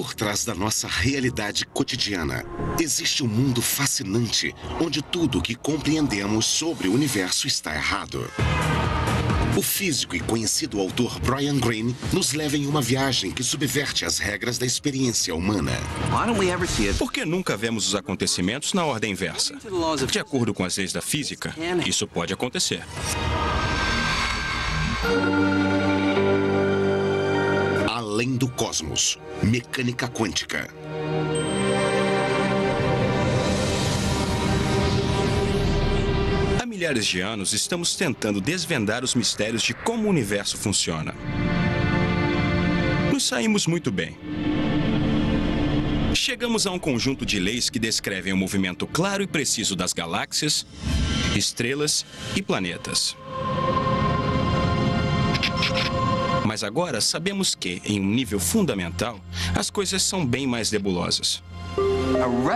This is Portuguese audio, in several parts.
Por trás da nossa realidade cotidiana, existe um mundo fascinante onde tudo que compreendemos sobre o universo está errado. O físico e conhecido autor Brian Greene nos leva em uma viagem que subverte as regras da experiência humana. Por que nunca vemos os acontecimentos na ordem inversa? De acordo com as leis da física, isso pode acontecer. Além do cosmos, mecânica quântica. Há milhares de anos estamos tentando desvendar os mistérios de como o universo funciona. Nos saímos muito bem. Chegamos a um conjunto de leis que descrevem o movimento claro e preciso das galáxias, estrelas e planetas. Mas agora sabemos que, em um nível fundamental, as coisas são bem mais nebulosas.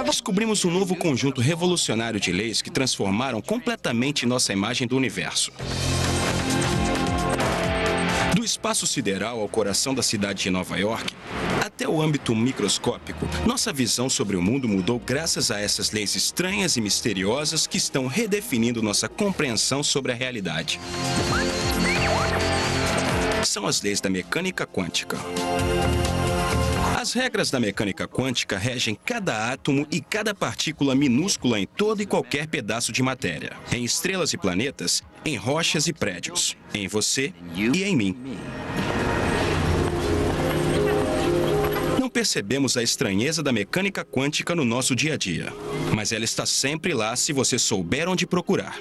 Descobrimos um novo conjunto revolucionário de leis que transformaram completamente nossa imagem do universo. Do espaço sideral ao coração da cidade de Nova York, até o âmbito microscópico, nossa visão sobre o mundo mudou graças a essas leis estranhas e misteriosas que estão redefinindo nossa compreensão sobre a realidade. São as leis da mecânica quântica. As regras da mecânica quântica regem cada átomo e cada partícula minúscula em todo e qualquer pedaço de matéria, em estrelas e planetas, em rochas e prédios, em você e em mim. Não percebemos a estranheza da mecânica quântica no nosso dia a dia, mas ela está sempre lá se você souber onde procurar.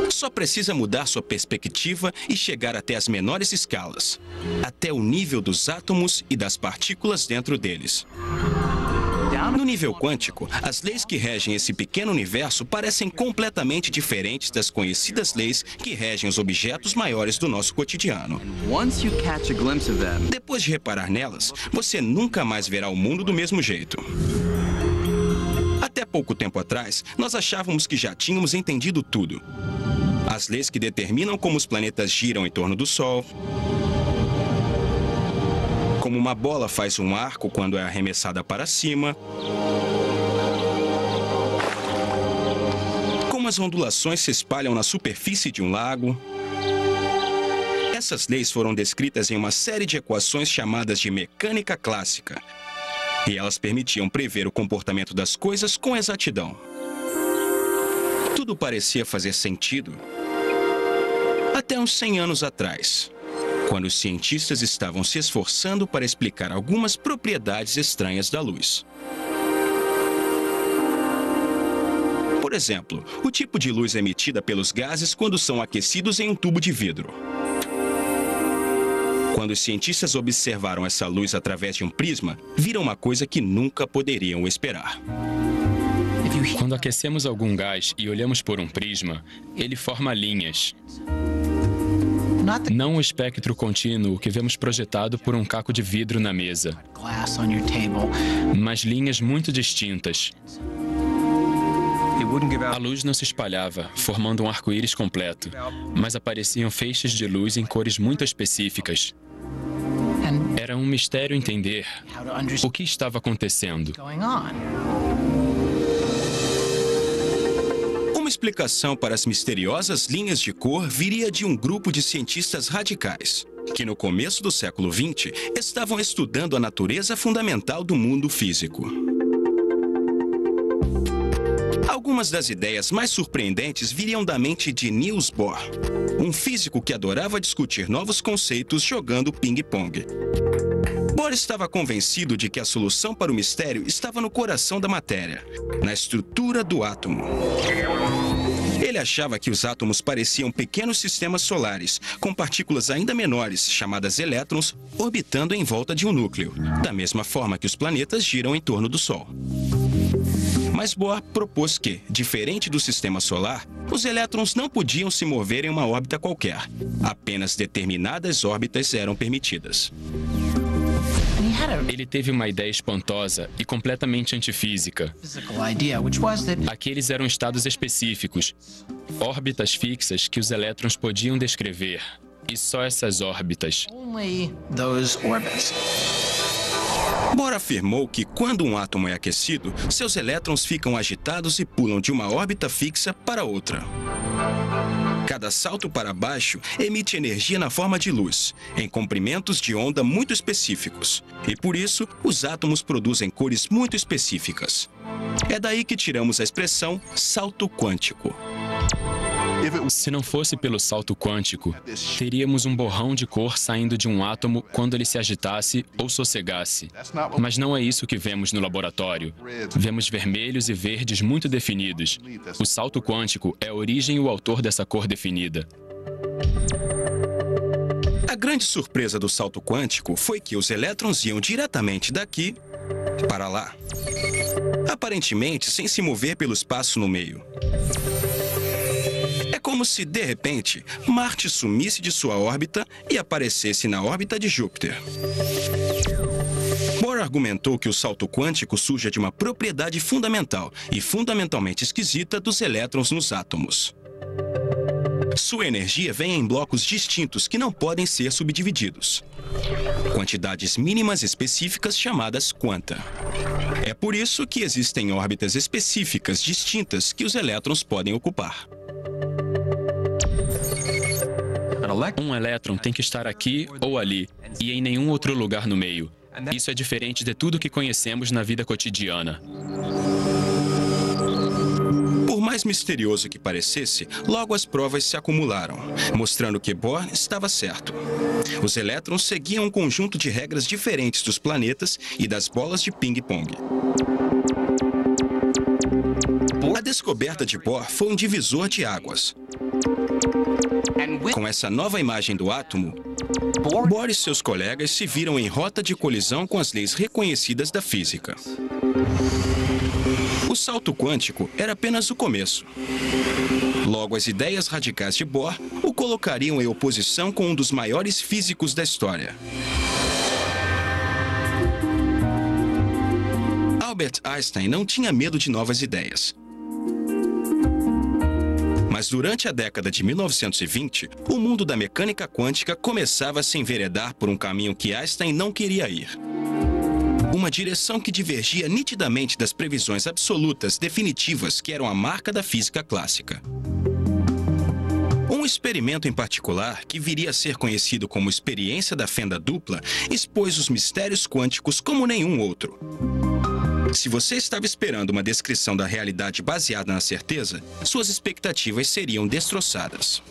Só precisa mudar sua perspectiva e chegar até as menores escalas, até o nível dos átomos e das partículas dentro deles. No nível quântico, as leis que regem esse pequeno universo parecem completamente diferentes das conhecidas leis que regem os objetos maiores do nosso cotidiano. Depois de reparar nelas, você nunca mais verá o mundo do mesmo jeito. Até pouco tempo atrás, nós achávamos que já tínhamos entendido tudo. As leis que determinam como os planetas giram em torno do Sol, como uma bola faz um arco quando é arremessada para cima, como as ondulações se espalham na superfície de um lago. Essas leis foram descritas em uma série de equações chamadas de mecânica clássica, e elas permitiam prever o comportamento das coisas com exatidão. Tudo parecia fazer sentido até uns 100 anos atrás, quando os cientistas estavam se esforçando para explicar algumas propriedades estranhas da luz. Por exemplo, o tipo de luz emitida pelos gases quando são aquecidos em um tubo de vidro. Quando os cientistas observaram essa luz através de um prisma, viram uma coisa que nunca poderiam esperar. Quando aquecemos algum gás e olhamos por um prisma, ele forma linhas. Não o espectro contínuo que vemos projetado por um caco de vidro na mesa, mas linhas muito distintas. A luz não se espalhava, formando um arco-íris completo, mas apareciam feixes de luz em cores muito específicas. Era um mistério entender o que estava acontecendo. Uma explicação para as misteriosas linhas de cor viria de um grupo de cientistas radicais, que no começo do século XX estavam estudando a natureza fundamental do mundo físico. Algumas das ideias mais surpreendentes viriam da mente de Niels Bohr, um físico que adorava discutir novos conceitos jogando ping-pong. Bohr estava convencido de que a solução para o mistério estava no coração da matéria, na estrutura do átomo. Ele achava que os átomos pareciam pequenos sistemas solares, com partículas ainda menores, chamadas elétrons, orbitando em volta de um núcleo, da mesma forma que os planetas giram em torno do Sol. Mas Bohr propôs que, diferente do sistema solar, os elétrons não podiam se mover em uma órbita qualquer. Apenas determinadas órbitas eram permitidas. Ele teve uma ideia espantosa e completamente antifísica. Aqueles eram estados específicos, órbitas fixas que os elétrons podiam descrever. E só essas órbitas. Bohr afirmou que quando um átomo é aquecido, seus elétrons ficam agitados e pulam de uma órbita fixa para outra. Cada salto para baixo emite energia na forma de luz, em comprimentos de onda muito específicos. E por isso, os átomos produzem cores muito específicas. É daí que tiramos a expressão salto quântico. Se não fosse pelo salto quântico, teríamos um borrão de cor saindo de um átomo quando ele se agitasse ou sossegasse. Mas não é isso que vemos no laboratório. Vemos vermelhos e verdes muito definidos. O salto quântico é a origem e o autor dessa cor definida. A grande surpresa do salto quântico foi que os elétrons iam diretamente daqui para lá, aparentemente sem se mover pelo espaço no meio. É como se, de repente, Marte sumisse de sua órbita e aparecesse na órbita de Júpiter. Bohr argumentou que o salto quântico surge de uma propriedade fundamental e fundamentalmente esquisita dos elétrons nos átomos. Sua energia vem em blocos distintos que não podem ser subdivididos. Quantidades mínimas específicas chamadas quanta. É por isso que existem órbitas específicas distintas que os elétrons podem ocupar. Um elétron tem que estar aqui ou ali, e em nenhum outro lugar no meio. Isso é diferente de tudo que conhecemos na vida cotidiana. Por mais misterioso que parecesse, logo as provas se acumularam, mostrando que Bohr estava certo. Os elétrons seguiam um conjunto de regras diferentes dos planetas e das bolas de ping-pong. A descoberta de Bohr foi um divisor de águas. Com essa nova imagem do átomo, Bohr e seus colegas se viram em rota de colisão com as leis reconhecidas da física. O salto quântico era apenas o começo. Logo, as ideias radicais de Bohr o colocariam em oposição com um dos maiores físicos da história. Albert Einstein não tinha medo de novas ideias. Mas durante a década de 1920, o mundo da mecânica quântica começava a se enveredar por um caminho que Einstein não queria ir. Uma direção que divergia nitidamente das previsões absolutas definitivas que eram a marca da física clássica. Um experimento em particular, que viria a ser conhecido como experiência da fenda dupla, expôs os mistérios quânticos como nenhum outro. Se você estava esperando uma descrição da realidade baseada na certeza, suas expectativas seriam destroçadas.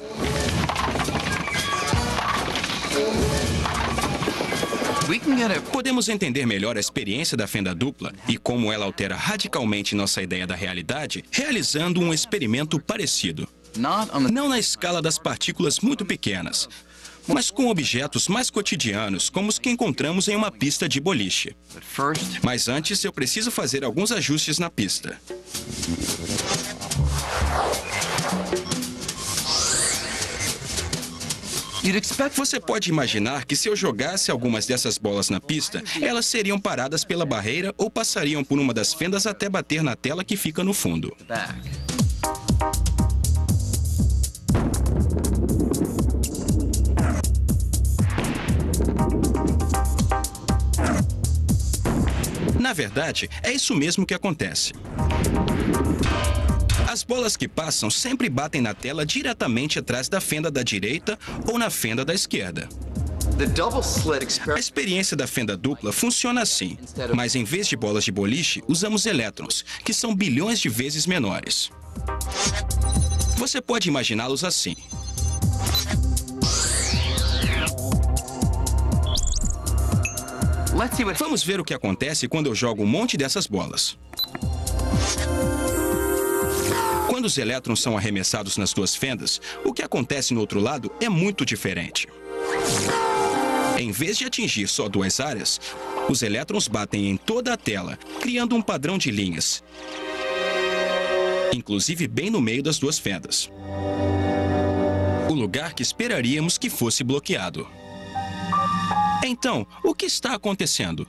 Podemos entender melhor a experiência da fenda dupla e como ela altera radicalmente nossa ideia da realidade, realizando um experimento parecido. Não na escala das partículas muito pequenas, mas com objetos mais cotidianos, como os que encontramos em uma pista de boliche. Mas antes, eu preciso fazer alguns ajustes na pista. Você pode imaginar que se eu jogasse algumas dessas bolas na pista, elas seriam paradas pela barreira ou passariam por uma das fendas até bater na tela que fica no fundo. Na verdade, é isso mesmo que acontece. As bolas que passam sempre batem na tela diretamente atrás da fenda da direita ou na fenda da esquerda. A experiência da fenda dupla funciona assim, mas em vez de bolas de boliche, usamos elétrons, que são bilhões de vezes menores. Você pode imaginá-los assim. Vamos ver o que acontece quando eu jogo um monte dessas bolas. Quando os elétrons são arremessados nas duas fendas, o que acontece no outro lado é muito diferente. Em vez de atingir só duas áreas, os elétrons batem em toda a tela, criando um padrão de linhas, inclusive bem no meio das duas fendas. O lugar que esperaríamos que fosse bloqueado. Então, o que está acontecendo?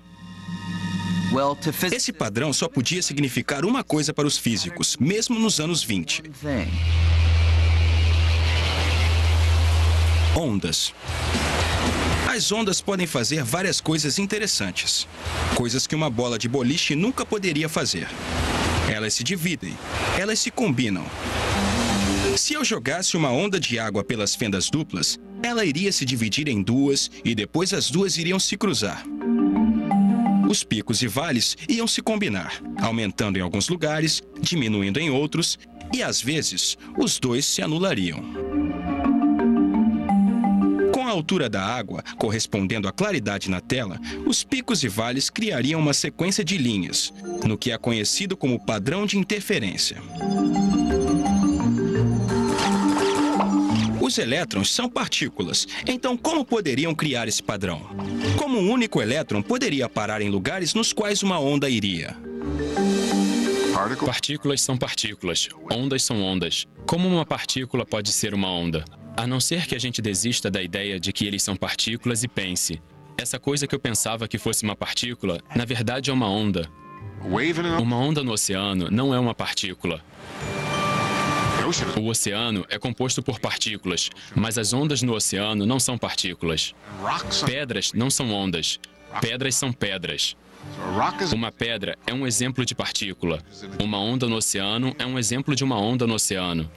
Esse padrão só podia significar uma coisa para os físicos, mesmo nos anos 20. Ondas. As ondas podem fazer várias coisas interessantes. Coisas que uma bola de boliche nunca poderia fazer. Elas se dividem. Elas se combinam. Se eu jogasse uma onda de água pelas fendas duplas, ela iria se dividir em duas e depois as duas iriam se cruzar. Os picos e vales iam se combinar, aumentando em alguns lugares, diminuindo em outros, e às vezes os dois se anulariam. Com a altura da água, correspondendo à claridade na tela, os picos e vales criariam uma sequência de linhas, no que é conhecido como padrão de interferência. Os elétrons são partículas, então como poderiam criar esse padrão? Como um único elétron poderia parar em lugares nos quais uma onda iria? Partículas são partículas, ondas são ondas. Como uma partícula pode ser uma onda? A não ser que a gente desista da ideia de que eles são partículas e pense: essa coisa que eu pensava que fosse uma partícula, na verdade é uma onda. Uma onda no oceano não é uma partícula. O oceano é composto por partículas, mas as ondas no oceano não são partículas. Pedras não são ondas. Pedras são pedras. Uma pedra é um exemplo de partícula. Uma onda no oceano é um exemplo de uma onda no oceano.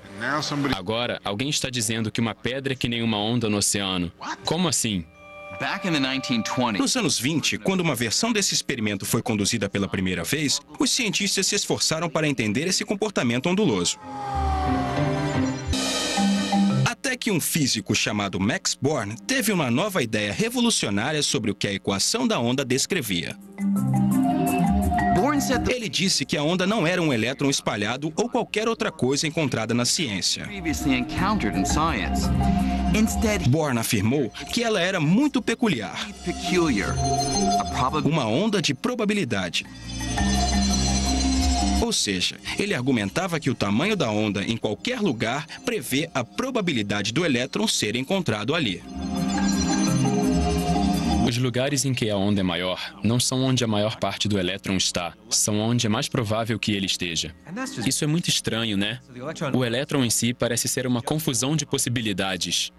Agora, alguém está dizendo que uma pedra é que nem uma onda no oceano. Como assim? Nos anos 20, quando uma versão desse experimento foi conduzida pela primeira vez, os cientistas se esforçaram para entender esse comportamento onduloso. Até que um físico chamado Max Born teve uma nova ideia revolucionária sobre o que a equação da onda descrevia. Ele disse que a onda não era um elétron espalhado ou qualquer outra coisa encontrada na ciência. Born afirmou que ela era muito peculiar. Uma onda de probabilidade. Ou seja, ele argumentava que o tamanho da onda em qualquer lugar prevê a probabilidade do elétron ser encontrado ali. Os lugares em que a onda é maior não são onde a maior parte do elétron está, são onde é mais provável que ele esteja. Isso é muito estranho, né? O elétron em si parece ser uma confusão de possibilidades.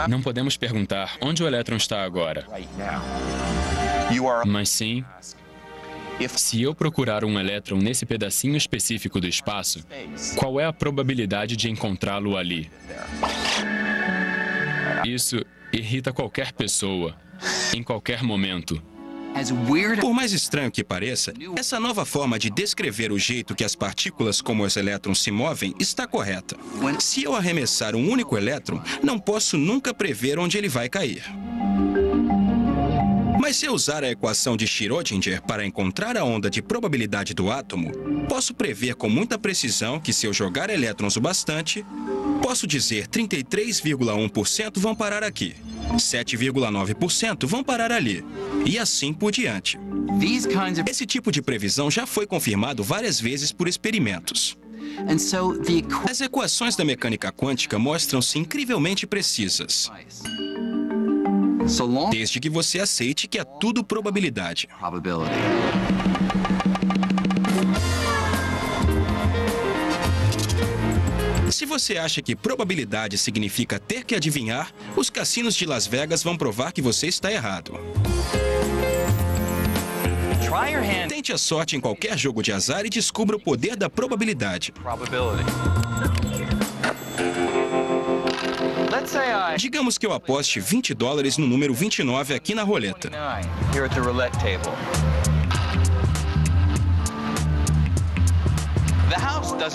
Não podemos perguntar onde o elétron está agora. Mas sim, se eu procurar um elétron nesse pedacinho específico do espaço, qual é a probabilidade de encontrá-lo ali? Isso irrita qualquer pessoa, em qualquer momento. Por mais estranho que pareça, essa nova forma de descrever o jeito que as partículas como os elétrons se movem está correta. Se eu arremessar um único elétron, não posso nunca prever onde ele vai cair. Mas se eu usar a equação de Schrödinger para encontrar a onda de probabilidade do átomo, posso prever com muita precisão que se eu jogar elétrons o bastante, posso dizer 33,1% vão parar aqui, 7,9% vão parar ali, e assim por diante. Esse tipo de previsão já foi confirmado várias vezes por experimentos. As equações da mecânica quântica mostram-se incrivelmente precisas. Desde que você aceite que é tudo probabilidade. Se você acha que probabilidade significa ter que adivinhar, os cassinos de Las Vegas vão provar que você está errado. Tente a sorte em qualquer jogo de azar e descubra o poder da probabilidade. Digamos que eu aposte $20 no número 29 aqui na roleta.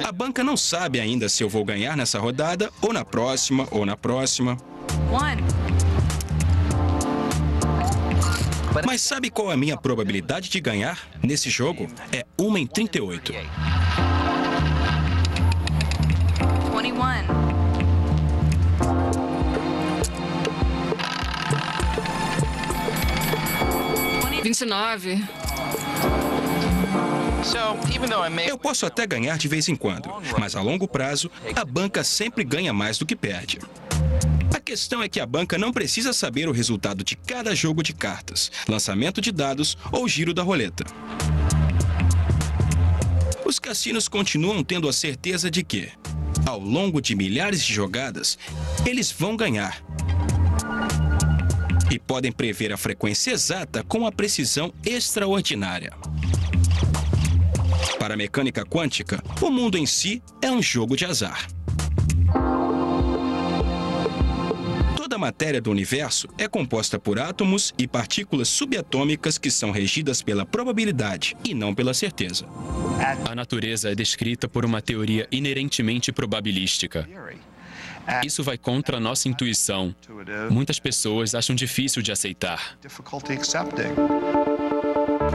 A banca não sabe ainda se eu vou ganhar nessa rodada, ou na próxima, ou na próxima. Mas sabe qual é a minha probabilidade de ganhar nesse jogo? É 1 em 38. 29. Eu posso até ganhar de vez em quando, mas a longo prazo, a banca sempre ganha mais do que perde. A questão é que a banca não precisa saber o resultado de cada jogo de cartas, lançamento de dados ou giro da roleta. Os cassinos continuam tendo a certeza de que, ao longo de milhares de jogadas, eles vão ganhar. e podem prever a frequência exata com uma precisão extraordinária. Para a mecânica quântica, o mundo em si é um jogo de azar. Toda a matéria do universo é composta por átomos e partículas subatômicas que são regidas pela probabilidade e não pela certeza. A natureza é descrita por uma teoria inerentemente probabilística. Isso vai contra a nossa intuição. Muitas pessoas acham difícil de aceitar.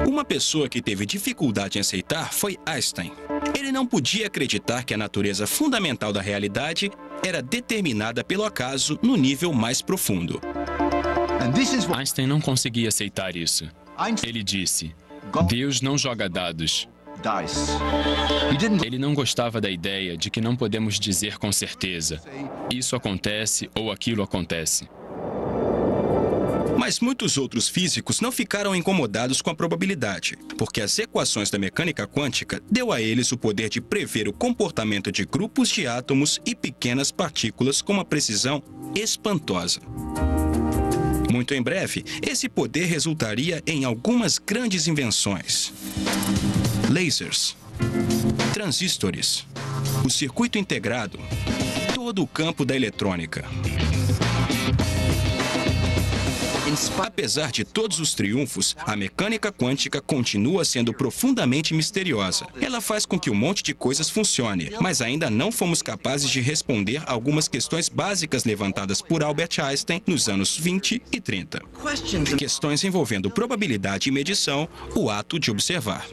Uma pessoa que teve dificuldade em aceitar foi Einstein. Ele não podia acreditar que a natureza fundamental da realidade era determinada pelo acaso no nível mais profundo. Einstein não conseguia aceitar isso. Ele disse: Deus não joga dados. Ele não gostava da ideia de que não podemos dizer com certeza: isso acontece ou aquilo acontece. Mas muitos outros físicos não ficaram incomodados com a probabilidade, porque as equações da mecânica quântica deu a eles o poder de prever o comportamento de grupos de átomos e pequenas partículas com uma precisão espantosa. Muito em breve, esse poder resultaria em algumas grandes invenções: lasers, transistores, o circuito integrado, todo o campo da eletrônica. Apesar de todos os triunfos, a mecânica quântica continua sendo profundamente misteriosa. Ela faz com que um monte de coisas funcione, mas ainda não fomos capazes de responder algumas questões básicas levantadas por Albert Einstein nos anos 20 e 30. Questões envolvendo probabilidade e medição, o ato de observar.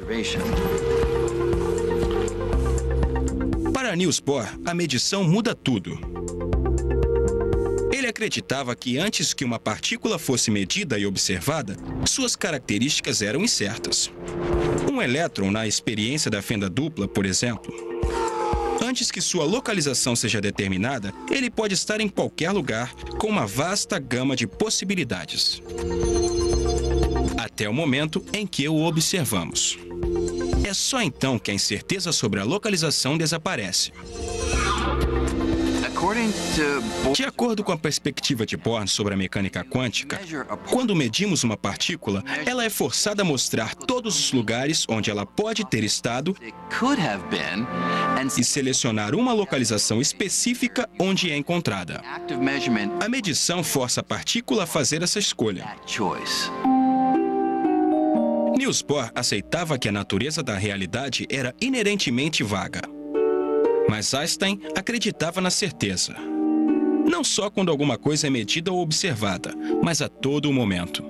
Para Niels Bohr, a medição muda tudo. Ele acreditava que antes que uma partícula fosse medida e observada, suas características eram incertas. Um elétron na experiência da fenda dupla, por exemplo. Antes que sua localização seja determinada, ele pode estar em qualquer lugar, com uma vasta gama de possibilidades. Até o momento em que o observamos. É só então que a incerteza sobre a localização desaparece. De acordo com a perspectiva de Bohr sobre a mecânica quântica, quando medimos uma partícula, ela é forçada a mostrar todos os lugares onde ela pode ter estado e selecionar uma localização específica onde é encontrada. A medição força a partícula a fazer essa escolha. Niels Bohr aceitava que a natureza da realidade era inerentemente vaga. Mas Einstein acreditava na certeza. Não só quando alguma coisa é medida ou observada, mas a todo momento.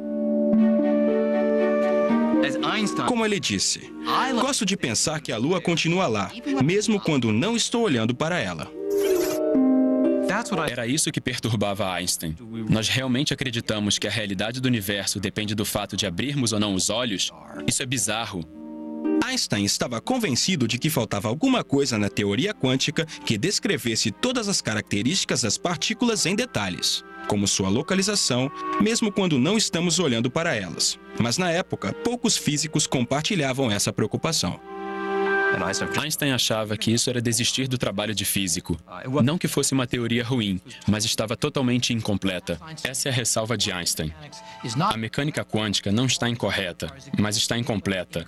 Como ele disse, gosto de pensar que a Lua continua lá, mesmo quando não estou olhando para ela. Era isso que perturbava Einstein. Nós realmente acreditamos que a realidade do universo depende do fato de abrirmos ou não os olhos? Isso é bizarro. Einstein estava convencido de que faltava alguma coisa na teoria quântica que descrevesse todas as características das partículas em detalhes, como sua localização, mesmo quando não estamos olhando para elas. Mas na época, poucos físicos compartilhavam essa preocupação. Einstein achava que isso era desistir do trabalho de físico. Não que fosse uma teoria ruim, mas estava totalmente incompleta. Essa é a ressalva de Einstein. A mecânica quântica não está incorreta, mas está incompleta.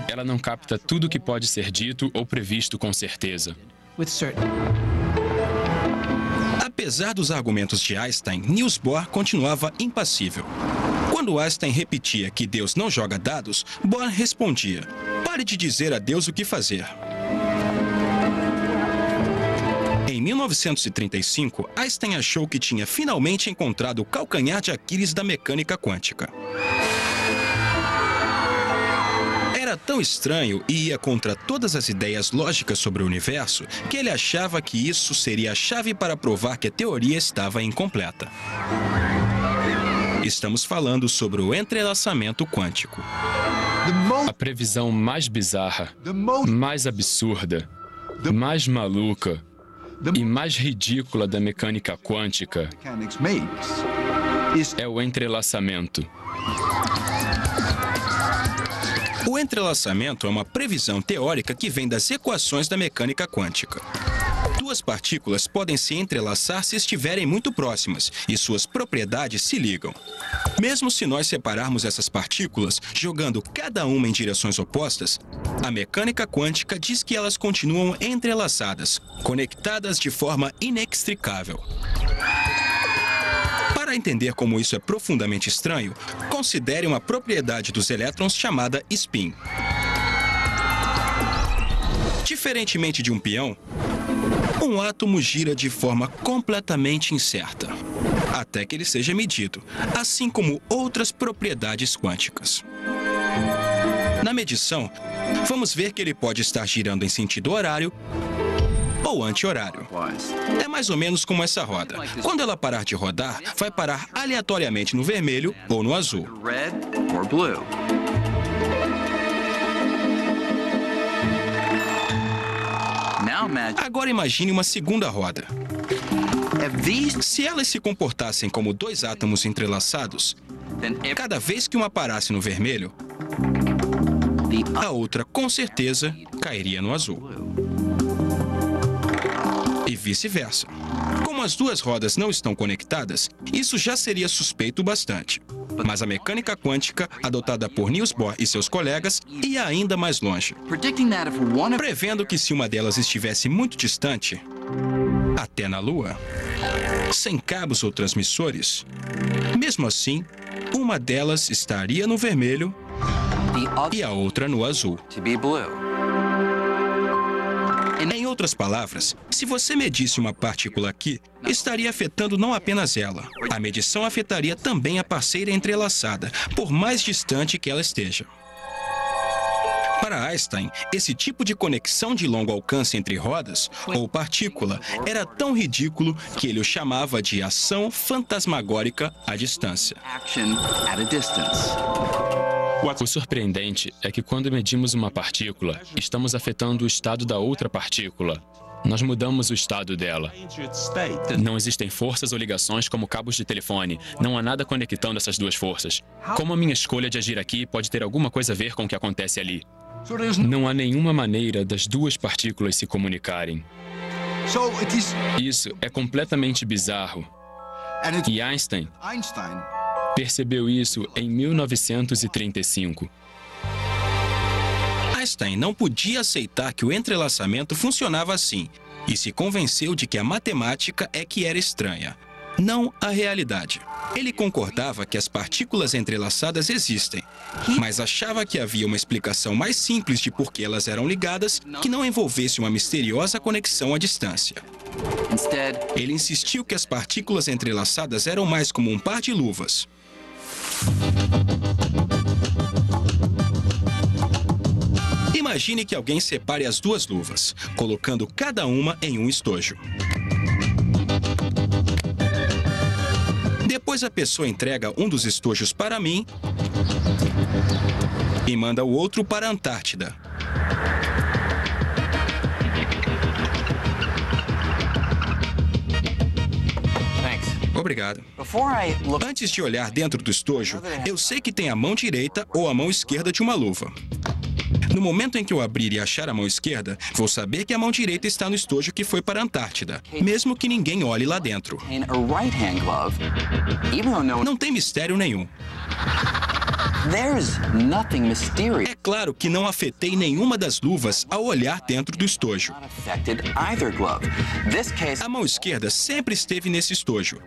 Ela não capta tudo o que pode ser dito ou previsto com certeza. Apesar dos argumentos de Einstein, Niels Bohr continuava impassível. Quando Einstein repetia que Deus não joga dados, Bohr respondia: "Pare de dizer a Deus o que fazer." Em 1935, Einstein achou que tinha finalmente encontrado o calcanhar de Aquiles da mecânica quântica. Era tão estranho e ia contra todas as ideias lógicas sobre o universo que ele achava que isso seria a chave para provar que a teoria estava incompleta. Estamos falando sobre o entrelaçamento quântico. A previsão mais bizarra, mais absurda, mais maluca e mais ridícula da mecânica quântica é o entrelaçamento. O entrelaçamento é uma previsão teórica que vem das equações da mecânica quântica. Duas partículas podem se entrelaçar se estiverem muito próximas e suas propriedades se ligam. Mesmo se nós separarmos essas partículas, jogando cada uma em direções opostas, a mecânica quântica diz que elas continuam entrelaçadas, conectadas de forma inextricável. Para entender como isso é profundamente estranho, considere uma propriedade dos elétrons chamada spin. Diferentemente de um peão, um átomo gira de forma completamente incerta, até que ele seja medido, assim como outras propriedades quânticas. Na medição, vamos ver que ele pode estar girando em sentido horário ou anti-horário. É mais ou menos como essa roda. Quando ela parar de rodar, vai parar aleatoriamente no vermelho ou no azul. Agora imagine uma segunda roda. Se elas se comportassem como dois átomos entrelaçados, cada vez que uma parasse no vermelho, a outra com certeza cairia no azul. E vice-versa. Como as duas rodas não estão conectadas, isso já seria suspeito bastante. Mas a mecânica quântica, adotada por Niels Bohr e seus colegas, ia ainda mais longe, prevendo que se uma delas estivesse muito distante, até na Lua, sem cabos ou transmissores, mesmo assim, uma delas estaria no vermelho e a outra no azul. Em outras palavras, se você medisse uma partícula aqui, estaria afetando não apenas ela. A medição afetaria também a parceira entrelaçada, por mais distante que ela esteja. Para Einstein, esse tipo de conexão de longo alcance entre rodas, ou partícula, era tão ridículo que ele o chamava de ação fantasmagórica à distância. O surpreendente é que quando medimos uma partícula, estamos afetando o estado da outra partícula. Nós mudamos o estado dela. Não existem forças ou ligações como cabos de telefone. Não há nada conectando essas duas forças. Como a minha escolha de agir aqui pode ter alguma coisa a ver com o que acontece ali? Não há nenhuma maneira das duas partículas se comunicarem. Isso é completamente bizarro. E Einstein percebeu isso em 1935. Einstein não podia aceitar que o entrelaçamento funcionava assim e se convenceu de que a matemática é que era estranha, não a realidade. Ele concordava que as partículas entrelaçadas existem, mas achava que havia uma explicação mais simples de por que elas eram ligadas que não envolvesse uma misteriosa conexão à distância. Ele insistiu que as partículas entrelaçadas eram mais como um par de luvas. Imagine que alguém separe as duas luvas, colocando cada uma em um estojo. Depois a pessoa entrega um dos estojos para mim e manda o outro para a Antártida. Obrigado. Antes de olhar dentro do estojo, eu sei que tem a mão direita ou a mão esquerda de uma luva. No momento em que eu abrir e achar a mão esquerda, vou saber que a mão direita está no estojo que foi para a Antártida, mesmo que ninguém olhe lá dentro. Não tem mistério nenhum. É claro que não afetei nenhuma das luvas ao olhar dentro do estojo. A mão esquerda sempre esteve nesse estojo,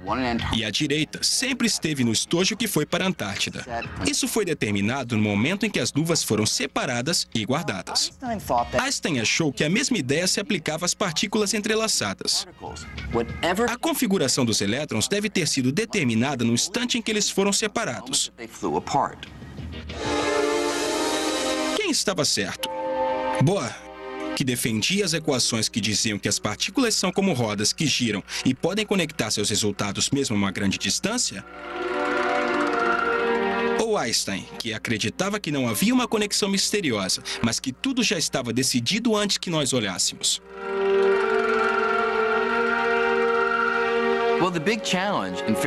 e a direita sempre esteve no estojo que foi para a Antártida. Isso foi determinado no momento em que as luvas foram separadas e guardadas. Einstein achou que a mesma ideia se aplicava às partículas entrelaçadas. A configuração dos elétrons deve ter sido determinada no instante em que eles foram separados. Quem estava certo? Bohr, que defendia as equações que diziam que as partículas são como rodas que giram e podem conectar seus resultados mesmo a uma grande distância? Ou Einstein, que acreditava que não havia uma conexão misteriosa, mas que tudo já estava decidido antes que nós olhássemos?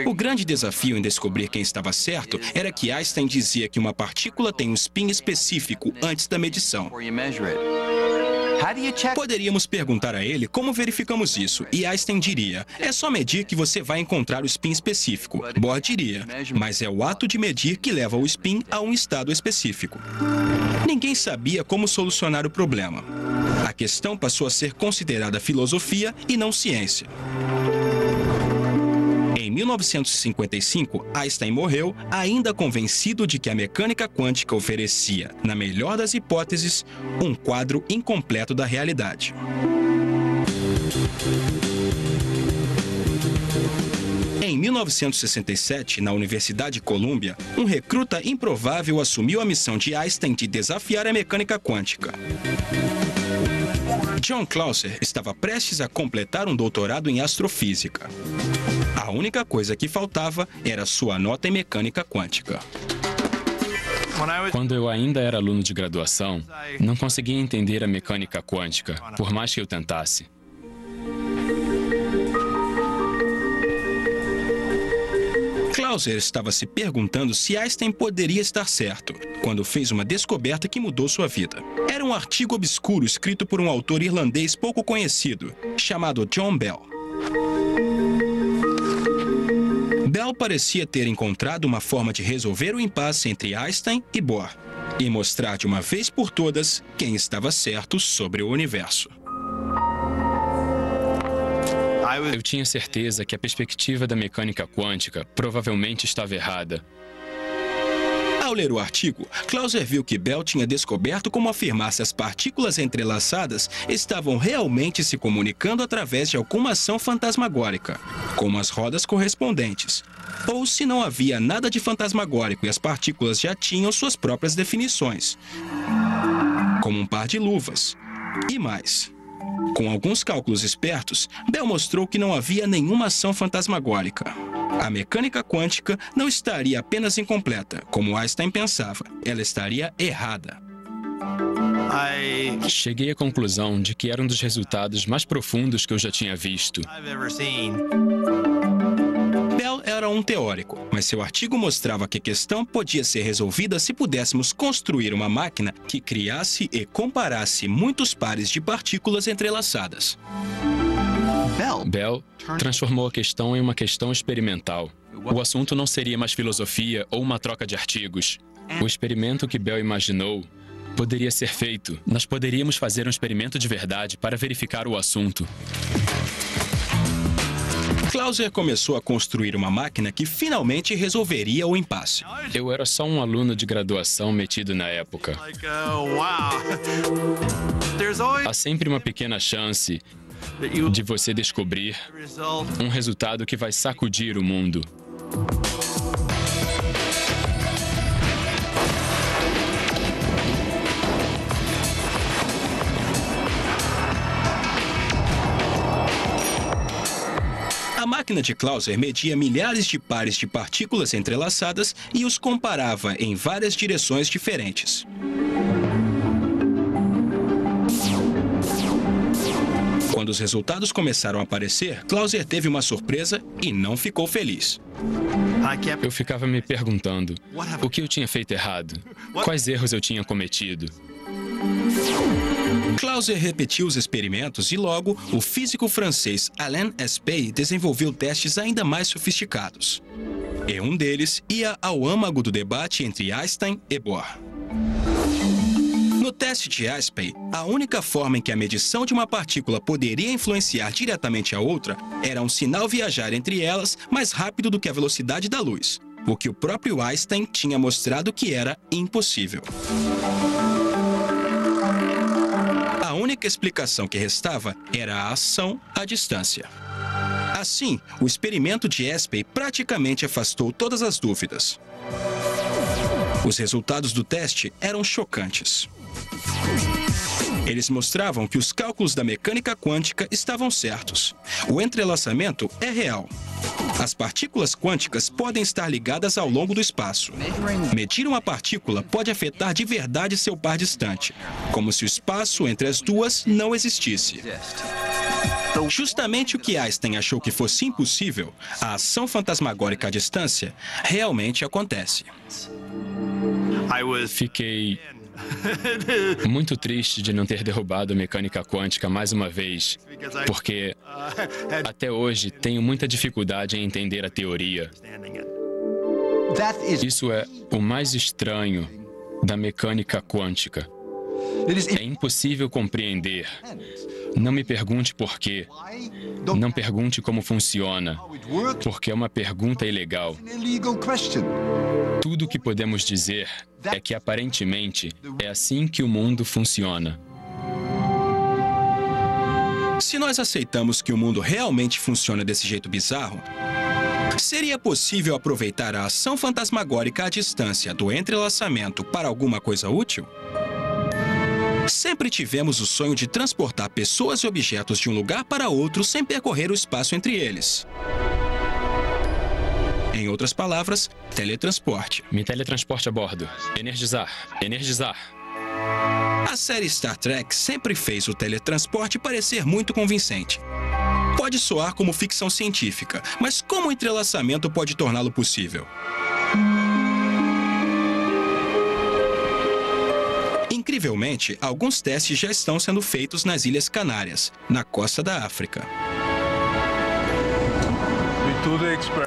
O grande desafio em descobrir quem estava certo era que Einstein dizia que uma partícula tem um spin específico antes da medição. Poderíamos perguntar a ele como verificamos isso, e Einstein diria, é só medir que você vai encontrar o spin específico. Bohr diria, mas é o ato de medir que leva o spin a um estado específico. Ninguém sabia como solucionar o problema. A questão passou a ser considerada filosofia e não ciência. Em 1955, Einstein morreu, ainda convencido de que a mecânica quântica oferecia, na melhor das hipóteses, um quadro incompleto da realidade. Em 1967, na Universidade de Colômbia, um recruta improvável assumiu a missão de Einstein de desafiar a mecânica quântica. John Clauser estava prestes a completar um doutorado em astrofísica. A única coisa que faltava era sua nota em mecânica quântica. Quando eu ainda era aluno de graduação, não conseguia entender a mecânica quântica, por mais que eu tentasse. Clauser estava se perguntando se Einstein poderia estar certo, quando fez uma descoberta que mudou sua vida. Era um artigo obscuro escrito por um autor irlandês pouco conhecido, chamado John Bell. Bell parecia ter encontrado uma forma de resolver o impasse entre Einstein e Bohr, e mostrar de uma vez por todas quem estava certo sobre o universo. Eu tinha certeza que a perspectiva da mecânica quântica provavelmente estava errada. Ao ler o artigo, Clauser viu que Bell tinha descoberto como afirmar se as partículas entrelaçadas estavam realmente se comunicando através de alguma ação fantasmagórica, como as rodas correspondentes, ou se não havia nada de fantasmagórico e as partículas já tinham suas próprias definições, como um par de luvas, e mais. Com alguns cálculos espertos, Bell mostrou que não havia nenhuma ação fantasmagórica. A mecânica quântica não estaria apenas incompleta, como Einstein pensava. Ela estaria errada. Cheguei à conclusão de que era um dos resultados mais profundos que eu já tinha visto. Bell era um teórico, mas seu artigo mostrava que a questão podia ser resolvida se pudéssemos construir uma máquina que criasse e comparasse muitos pares de partículas entrelaçadas. Bell transformou a questão em uma questão experimental. O assunto não seria mais filosofia ou uma troca de artigos. O experimento que Bell imaginou poderia ser feito. Nós poderíamos fazer um experimento de verdade para verificar o assunto. Clauser começou a construir uma máquina que finalmente resolveria o impasse. Eu era só um aluno de graduação metido na época. Há sempre uma pequena chance de você descobrir um resultado que vai sacudir o mundo. A máquina de Clauser media milhares de pares de partículas entrelaçadas e os comparava em várias direções diferentes. Quando os resultados começaram a aparecer, Clauser teve uma surpresa e não ficou feliz. Eu ficava me perguntando o que eu tinha feito errado, quais erros eu tinha cometido. Clauser repetiu os experimentos e logo o físico francês Alain Aspect desenvolveu testes ainda mais sofisticados. E um deles ia ao âmago do debate entre Einstein e Bohr. No teste de Aspect, a única forma em que a medição de uma partícula poderia influenciar diretamente a outra era um sinal viajar entre elas mais rápido do que a velocidade da luz, o que o próprio Einstein tinha mostrado que era impossível. A única explicação que restava era a ação à distância. Assim, o experimento de Aspect praticamente afastou todas as dúvidas. Os resultados do teste eram chocantes. Eles mostravam que os cálculos da mecânica quântica estavam certos. O entrelaçamento é real. As partículas quânticas podem estar ligadas ao longo do espaço. Medir uma partícula pode afetar de verdade seu par distante, como se o espaço entre as duas não existisse. Justamente o que Einstein achou que fosse impossível, a ação fantasmagórica à distância, realmente acontece. Fiquei Muito triste de não ter derrubado a mecânica quântica mais uma vez, porque até hoje tenho muita dificuldade em entender a teoria. Isso é o mais estranho da mecânica quântica. É impossível compreender. Não me pergunte por quê. Não pergunte como funciona, porque é uma pergunta ilegal. Tudo o que podemos dizer é que, aparentemente, é assim que o mundo funciona. Se nós aceitamos que o mundo realmente funciona desse jeito bizarro, seria possível aproveitar a ação fantasmagórica à distância do entrelaçamento para alguma coisa útil? Sempre tivemos o sonho de transportar pessoas e objetos de um lugar para outro sem percorrer o espaço entre eles. Em outras palavras, teletransporte. Me teletransporte a bordo. Energizar. Energizar. A série Star Trek sempre fez o teletransporte parecer muito convincente. Pode soar como ficção científica, mas como o entrelaçamento pode torná-lo possível? Incrivelmente, alguns testes já estão sendo feitos nas Ilhas Canárias, na costa da África.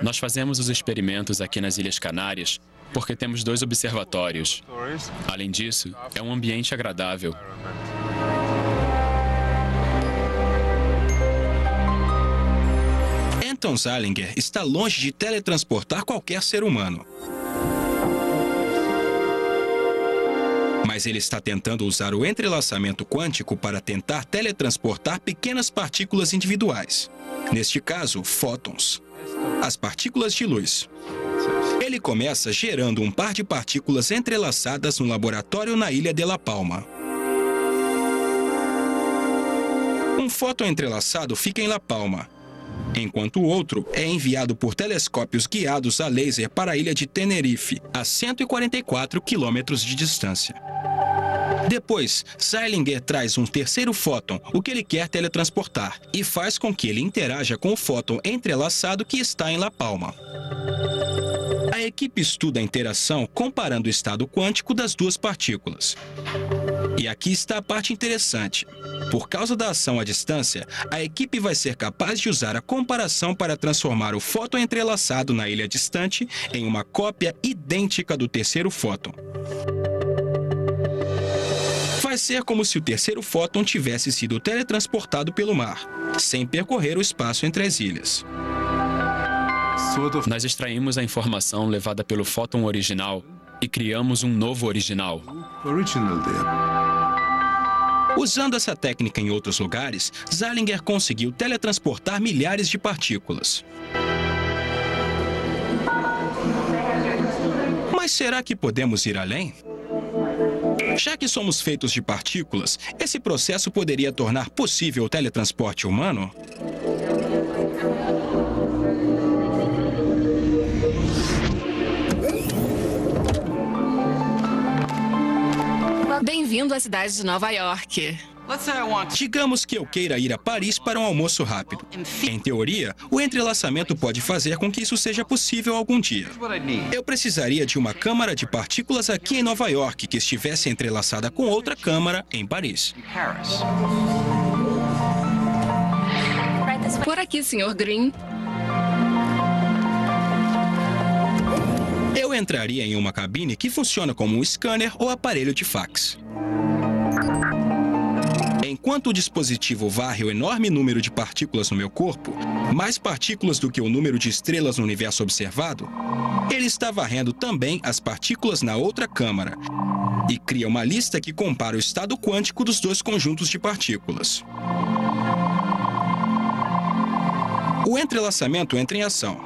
Nós fazemos os experimentos aqui nas Ilhas Canárias porque temos 2 observatórios. Além disso, é um ambiente agradável. Anton Zeilinger está longe de teletransportar qualquer ser humano. Mas ele está tentando usar o entrelaçamento quântico para tentar teletransportar pequenas partículas individuais. Neste caso, fótons. As partículas de luz. Ele começa gerando um par de partículas entrelaçadas no laboratório na ilha de La Palma. Um fóton entrelaçado fica em La Palma, enquanto o outro é enviado por telescópios guiados a laser para a ilha de Tenerife, a 144 quilômetros de distância. Depois, Zeilinger traz um terceiro fóton, o que ele quer teletransportar, e faz com que ele interaja com o fóton entrelaçado que está em La Palma. A equipe estuda a interação comparando o estado quântico das 2 partículas. E aqui está a parte interessante. Por causa da ação à distância, a equipe vai ser capaz de usar a comparação para transformar o fóton entrelaçado na ilha distante em uma cópia idêntica do terceiro fóton. Vai ser como se o terceiro fóton tivesse sido teletransportado pelo mar, sem percorrer o espaço entre as ilhas. Nós extraímos a informação levada pelo fóton original e criamos um novo original. Usando essa técnica em outros lugares, Zeilinger conseguiu teletransportar milhares de partículas. Mas será que podemos ir além? Já que somos feitos de partículas, esse processo poderia tornar possível o teletransporte humano? Bem-vindo à cidade de Nova York. Digamos que eu queira ir a Paris para um almoço rápido. Em teoria, o entrelaçamento pode fazer com que isso seja possível algum dia. Eu precisaria de uma câmara de partículas aqui em Nova York que estivesse entrelaçada com outra câmara em Paris. Por aqui, Sr. Green. Eu entraria em uma cabine que funciona como um scanner ou aparelho de fax. Enquanto o dispositivo varre o enorme número de partículas no meu corpo, mais partículas do que o número de estrelas no universo observado, ele está varrendo também as partículas na outra câmara e cria uma lista que compara o estado quântico dos 2 conjuntos de partículas. O entrelaçamento entra em ação.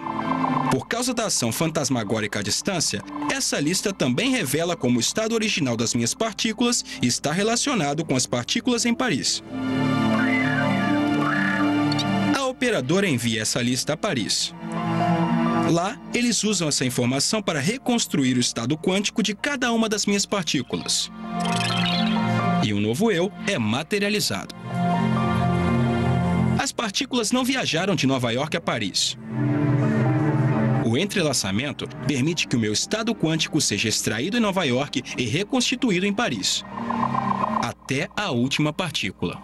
Por causa da ação fantasmagórica à distância, essa lista também revela como o estado original das minhas partículas está relacionado com as partículas em Paris. A operadora envia essa lista a Paris. Lá, eles usam essa informação para reconstruir o estado quântico de cada uma das minhas partículas. E um novo eu é materializado. As partículas não viajaram de Nova York a Paris. O O entrelaçamento permite que o meu estado quântico seja extraído em Nova York e reconstituído em Paris, até a última partícula.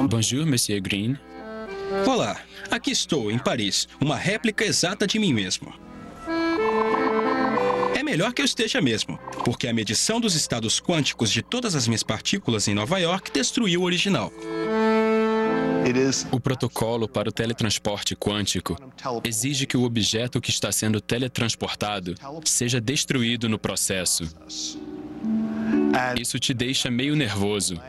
Bonjour, Monsieur Green. Olá, aqui estou, em Paris, uma réplica exata de mim mesmo. É melhor que eu esteja mesmo, porque a medição dos estados quânticos de todas as minhas partículas em Nova York destruiu o original. O protocolo para o teletransporte quântico exige que o objeto que está sendo teletransportado seja destruído no processo. Isso te deixa meio nervoso.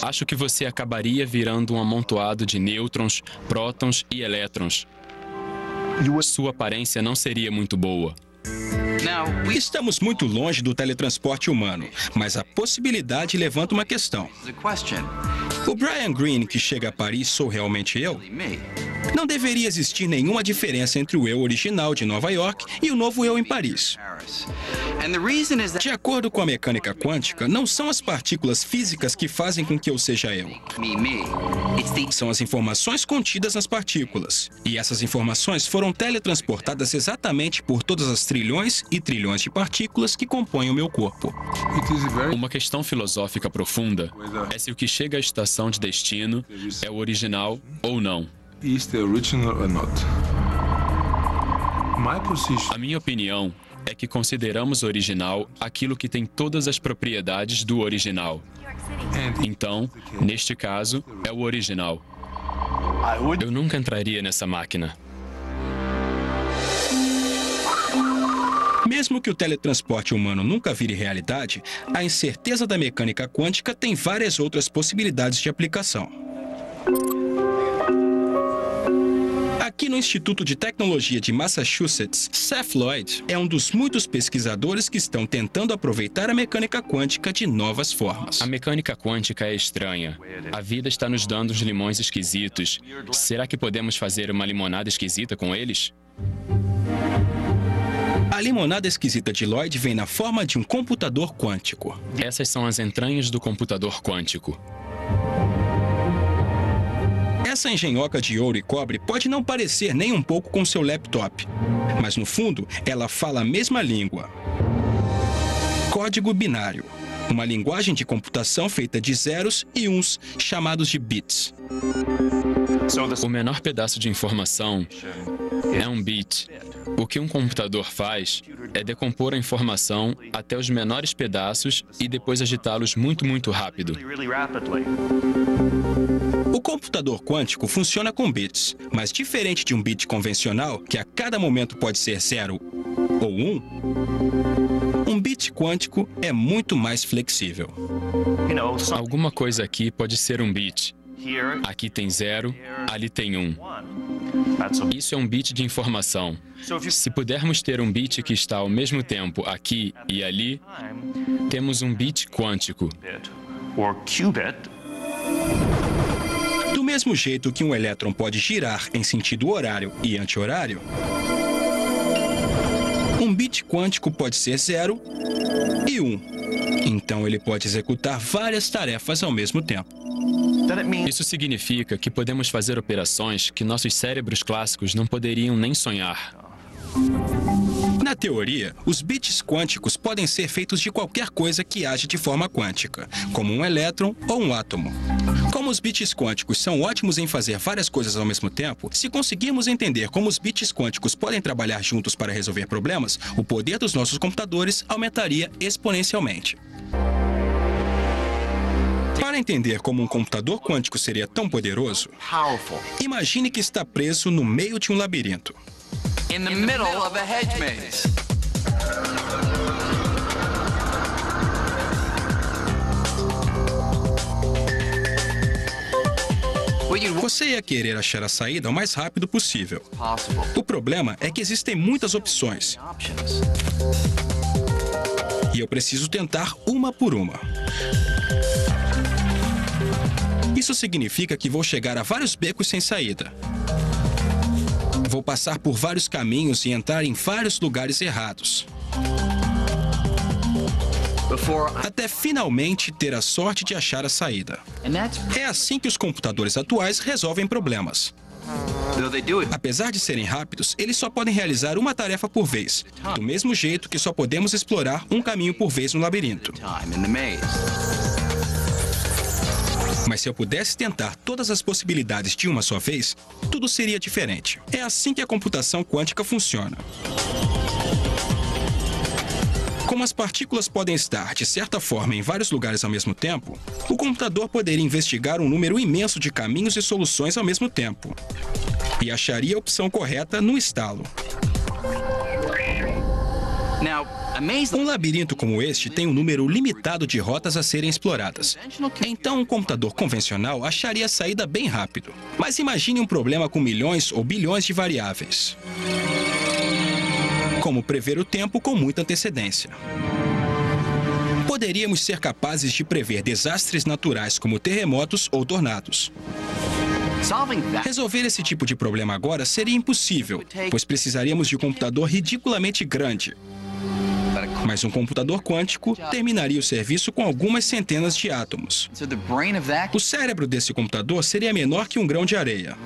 Acho que você acabaria virando um amontoado de nêutrons, prótons e elétrons. Sua aparência não seria muito boa. Estamos muito longe do teletransporte humano, mas a possibilidade levanta uma questão. O Brian Greene que chega a Paris sou realmente eu? Não deveria existir nenhuma diferença entre o eu original de Nova York e o novo eu em Paris. De acordo com a mecânica quântica, não são as partículas físicas que fazem com que eu seja eu. São as informações contidas nas partículas. E essas informações foram teletransportadas exatamente por todas as trilhões e trilhões de partículas que compõem o meu corpo. Uma questão filosófica profunda é se o que chega à estação de destino é o original ou não. A minha opinião é que consideramos original aquilo que tem todas as propriedades do original. Então, neste caso, é o original. Eu nunca entraria nessa máquina. Mesmo que o teletransporte humano nunca vire realidade, a incerteza da mecânica quântica tem várias outras possibilidades de aplicação. Aqui no Instituto de Tecnologia de Massachusetts, Seth Lloyd é um dos muitos pesquisadores que estão tentando aproveitar a mecânica quântica de novas formas. A mecânica quântica é estranha. A vida está nos dando uns limões esquisitos. Será que podemos fazer uma limonada esquisita com eles? A limonada esquisita de Lloyd vem na forma de um computador quântico. Essas são as entranhas do computador quântico. Essa engenhoca de ouro e cobre pode não parecer nem um pouco com seu laptop, mas no fundo ela fala a mesma língua. Código binário, uma linguagem de computação feita de zeros e uns, chamados de bits. O menor pedaço de informação é um bit. O que um computador faz é decompor a informação até os menores pedaços e depois agitá-los muito rápido. O computador quântico funciona com bits, mas diferente de um bit convencional, que a cada momento pode ser 0 ou 1, um bit quântico é muito mais flexível. Alguma coisa aqui pode ser um bit. Aqui tem 0, ali tem 1. Isso é um bit de informação. Se pudermos ter um bit que está ao mesmo tempo aqui e ali, temos um bit quântico. Do mesmo jeito que um elétron pode girar em sentido horário e anti-horário, um bit quântico pode ser 0 e 1. Então ele pode executar várias tarefas ao mesmo tempo. Isso significa que podemos fazer operações que nossos cérebros clássicos não poderiam nem sonhar. Na teoria, os bits quânticos podem ser feitos de qualquer coisa que age de forma quântica, como um elétron ou um átomo. Como os bits quânticos são ótimos em fazer várias coisas ao mesmo tempo, se conseguirmos entender como os bits quânticos podem trabalhar juntos para resolver problemas, o poder dos nossos computadores aumentaria exponencialmente. Para entender como um computador quântico seria tão poderoso, imagine que está preso no meio de um labirinto. In the middle of a hedge maze. Você ia querer achar a saída o mais rápido possível. O problema é que existem muitas opções. E eu preciso tentar uma por uma. Isso significa que vou chegar a vários becos sem saída. Vou passar por vários caminhos e entrar em vários lugares errados. até finalmente ter a sorte de achar a saída. É assim que os computadores atuais resolvem problemas. Apesar de serem rápidos, eles só podem realizar uma tarefa por vez, do mesmo jeito que só podemos explorar um caminho por vez no labirinto. Mas se eu pudesse tentar todas as possibilidades de uma só vez, tudo seria diferente. É assim que a computação quântica funciona. Como as partículas podem estar, de certa forma, em vários lugares ao mesmo tempo, o computador poderia investigar um número imenso de caminhos e soluções ao mesmo tempo. E acharia a opção correta no estalo. Um labirinto como este tem um número limitado de rotas a serem exploradas. Então, um computador convencional acharia a saída bem rápido. Mas imagine um problema com milhões ou bilhões de variáveis. Como prever o tempo com muita antecedência. Poderíamos ser capazes de prever desastres naturais como terremotos ou tornados. Resolver esse tipo de problema agora seria impossível, pois precisaríamos de um computador ridiculamente grande. Mas um computador quântico terminaria o serviço com algumas centenas de átomos. O cérebro desse computador seria menor que um grão de areia.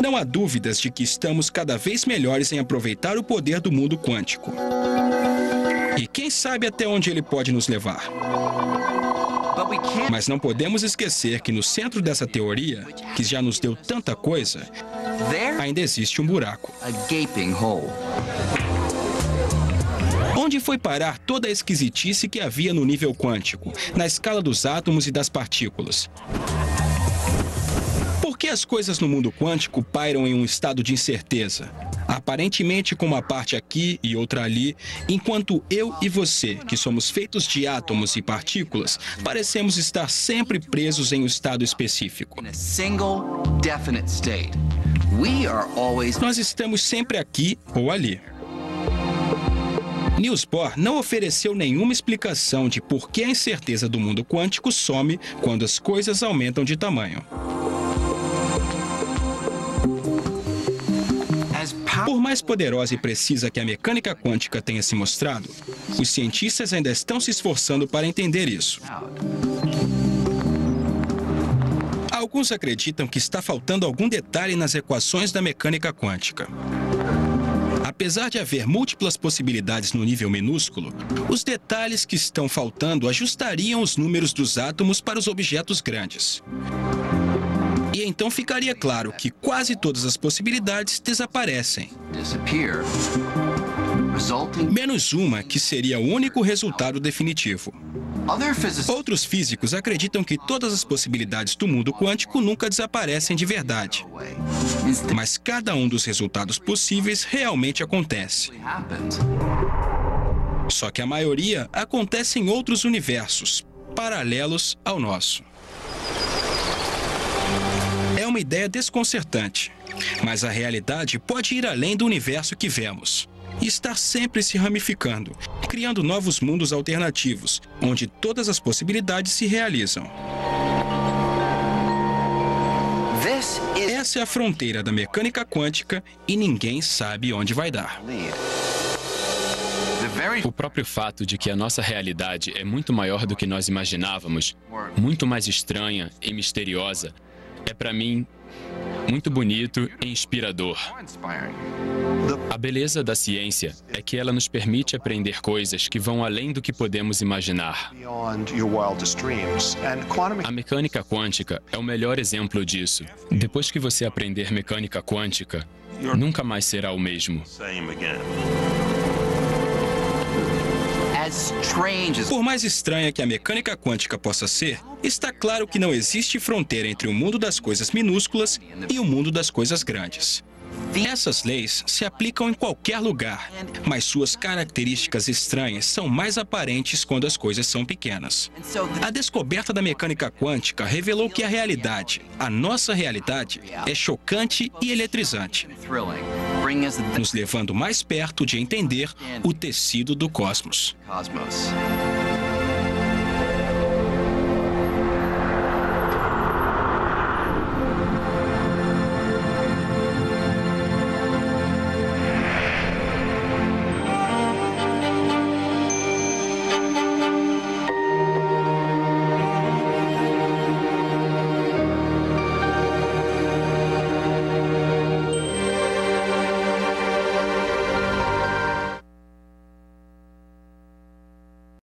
Não há dúvidas de que estamos cada vez melhores em aproveitar o poder do mundo quântico. E quem sabe até onde ele pode nos levar. Mas não podemos esquecer que no centro dessa teoria, que já nos deu tanta coisa, ainda existe um buraco. Onde foi parar toda a esquisitice que havia no nível quântico, na escala dos átomos e das partículas? Por que as coisas no mundo quântico pairam em um estado de incerteza? Aparentemente com uma parte aqui e outra ali, enquanto eu e você, que somos feitos de átomos e partículas, parecemos estar sempre presos em um estado específico. Nós estamos sempre aqui ou ali. Niels Bohr não ofereceu nenhuma explicação de por que a incerteza do mundo quântico some quando as coisas aumentam de tamanho. Por mais poderosa e precisa que a mecânica quântica tenha se mostrado, os cientistas ainda estão se esforçando para entender isso. Alguns acreditam que está faltando algum detalhe nas equações da mecânica quântica. Apesar de haver múltiplas possibilidades no nível minúsculo, os detalhes que estão faltando ajustariam os números dos átomos para os objetos grandes. E então ficaria claro que quase todas as possibilidades desaparecem. Menos uma, que seria o único resultado definitivo. Outros físicos acreditam que todas as possibilidades do mundo quântico nunca desaparecem de verdade. Mas cada um dos resultados possíveis realmente acontece. Só que a maioria acontece em outros universos, paralelos ao nosso. É uma ideia desconcertante, mas a realidade pode ir além do universo que vemos e estar sempre se ramificando, criando novos mundos alternativos, onde todas as possibilidades se realizam. Essa é a fronteira da mecânica quântica e ninguém sabe onde vai dar. O próprio fato de que a nossa realidade é muito maior do que nós imaginávamos, muito mais estranha e misteriosa, é para mim muito bonito e inspirador. A beleza da ciência é que ela nos permite aprender coisas que vão além do que podemos imaginar. A mecânica quântica é o melhor exemplo disso. Depois que você aprender mecânica quântica, nunca mais será o mesmo. Por mais estranha que a mecânica quântica possa ser, está claro que não existe fronteira entre o mundo das coisas minúsculas e o mundo das coisas grandes. Essas leis se aplicam em qualquer lugar, mas suas características estranhas são mais aparentes quando as coisas são pequenas. A descoberta da mecânica quântica revelou que a realidade, a nossa realidade, é chocante e eletrizante, nos levando mais perto de entender o tecido do cosmos.